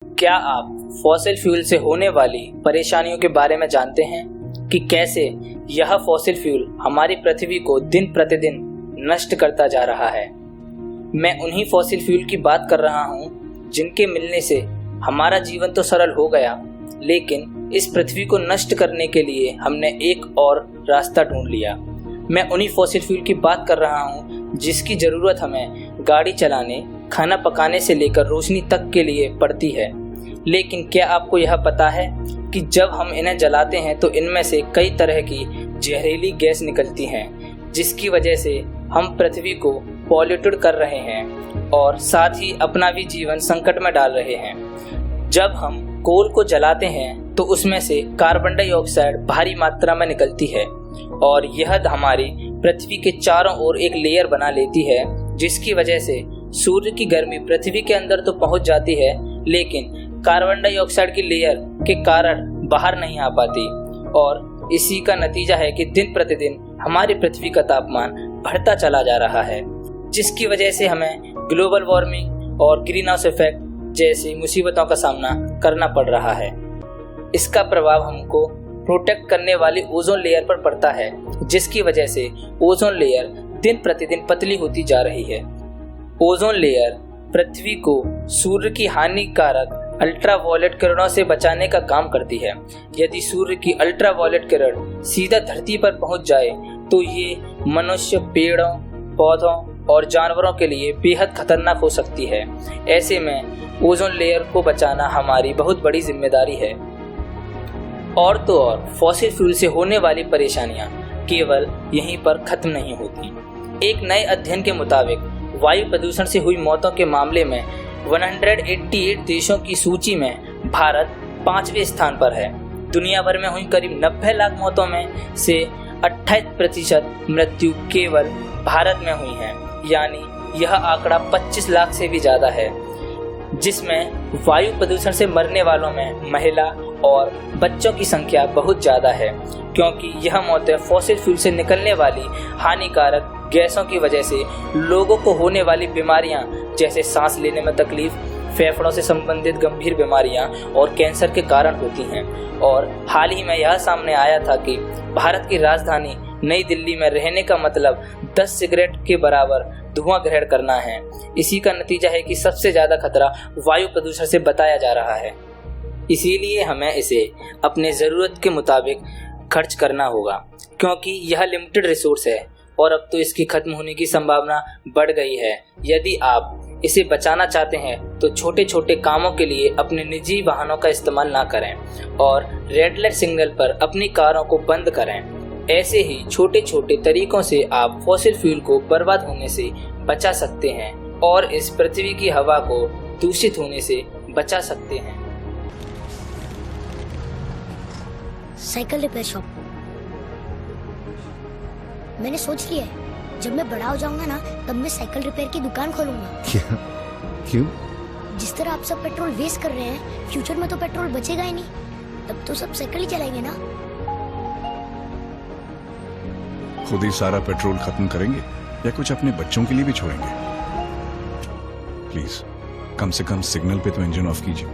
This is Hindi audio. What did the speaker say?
क्या आप फॉसिल फ्यूल से होने वाली परेशानियों के बारे में जानते हैं कि कैसे यह फॉसिल फ्यूल हमारी पृथ्वी को दिन प्रतिदिन नष्ट करता जा रहा है। मैं उन्हीं फॉसिल फ्यूल की बात कर रहा हूं जिनके मिलने से हमारा जीवन तो सरल हो गया, लेकिन इस पृथ्वी को नष्ट करने के लिए हमने एक और रास्ता ढूंढ लिया। मैं उन्हीं फॉसिल फ्यूल की बात कर रहा हूं जिसकी ज़रूरत हमें गाड़ी चलाने, खाना पकाने से लेकर रोशनी तक के लिए पड़ती है। लेकिन क्या आपको यह पता है कि जब हम इन्हें जलाते हैं तो इनमें से कई तरह की जहरीली गैस निकलती हैं, जिसकी वजह से हम पृथ्वी को पॉल्यूटेड कर रहे हैं और साथ ही अपना भी जीवन संकट में डाल रहे हैं। जब हम कोल को जलाते हैं तो उसमें से कार्बन डाइऑक्साइड भारी मात्रा में निकलती है और यह हमारी पृथ्वी के चारों ओर एक लेयर बना लेती है, जिसकी वजह से सूर्य की गर्मी पृथ्वी के अंदर तो पहुंच जाती है, लेकिन कार्बन डाइऑक्साइड की लेयर के कारण बाहर नहीं आ पाती और इसी का नतीजा है कि दिन प्रतिदिन हमारी पृथ्वी का तापमान बढ़ता चला जा रहा है, जिसकी वजह से हमें ग्लोबल वार्मिंग और ग्रीन हाउस इफेक्ट जैसी मुसीबतों का सामना करना पड़ रहा है। इसका प्रभाव हमको प्रोटेक्ट करने वाली ओजोन लेयर पर पड़ता है, जिसकी वजह से ओजोन लेयर दिन प्रतिदिन पतली होती जा रही है। ओजोन लेयर पृथ्वी को सूर्य की हानिकारक अल्ट्रावायलेट किरणों से बचाने का काम करती है। यदि सूर्य की अल्ट्रावायलेट किरण सीधा धरती पर पहुंच जाए तो ये मनुष्य, पेड़ों, पौधों और जानवरों के लिए बेहद खतरनाक हो सकती है। ऐसे में ओजोन लेयर को बचाना हमारी बहुत बड़ी जिम्मेदारी है। और तो और फॉसिल फ्यूल से होने वाली परेशानियां केवल यहीं पर खत्म नहीं होती। एक नए अध्ययन के मुताबिक वायु प्रदूषण से हुई मौतों के मामले में 188 देशों की सूची में भारत 5वें स्थान पर है। दुनिया भर में हुई करीब 90 लाख मौतों में से 28% मृत्यु केवल भारत में हुई है, यानी यह आंकड़ा 25 लाख से भी ज़्यादा है, जिसमें वायु प्रदूषण से मरने वालों में महिला और बच्चों की संख्या बहुत ज़्यादा है, क्योंकि यह मौतें फॉसिल फ्यूल से निकलने वाली हानिकारक गैसों की वजह से लोगों को होने वाली बीमारियां जैसे सांस लेने में तकलीफ, फेफड़ों से संबंधित गंभीर बीमारियां और कैंसर के कारण होती हैं। और हाल ही में यह सामने आया था कि भारत की राजधानी नई दिल्ली में रहने का मतलब 10 सिगरेट के बराबर धुआं ग्रहण करना है। इसी का नतीजा है कि सबसे ज़्यादा खतरा वायु प्रदूषण से बताया जा रहा है। इसीलिए हमें इसे अपने ज़रूरत के मुताबिक खर्च करना होगा, क्योंकि यह लिमिटेड रिसोर्स है और अब तो इसकी खत्म होने की संभावना बढ़ गई है। यदि आप इसे बचाना चाहते हैं तो छोटे छोटे कामों के लिए अपने निजी वाहनों का इस्तेमाल ना करें और रेड लाइट सिग्नल पर अपनी कारों को बंद करें। ऐसे ही छोटे छोटे तरीकों से आप फॉसिल फ्यूल को बर्बाद होने से बचा सकते हैं और इस पृथ्वी की हवा को दूषित होने से बचा सकते हैं। Cycle repair shop. मैंने सोच लिया है, जब मैं बड़ा हो जाऊंगा ना तब मैं साइकिल रिपेयर की दुकान खोलूंगा। क्या? क्यों? जिस तरह आप सब पेट्रोल वेस्ट कर रहे हैं, फ्यूचर में तो पेट्रोल बचेगा ही नहीं, तब तो सब साइकिल ही चलाएंगे ना। खुद ही सारा पेट्रोल खत्म करेंगे या कुछ अपने बच्चों के लिए भी छोड़ेंगे? प्लीज कम से कम सिग्नल पे तो इंजन ऑफ कीजिए।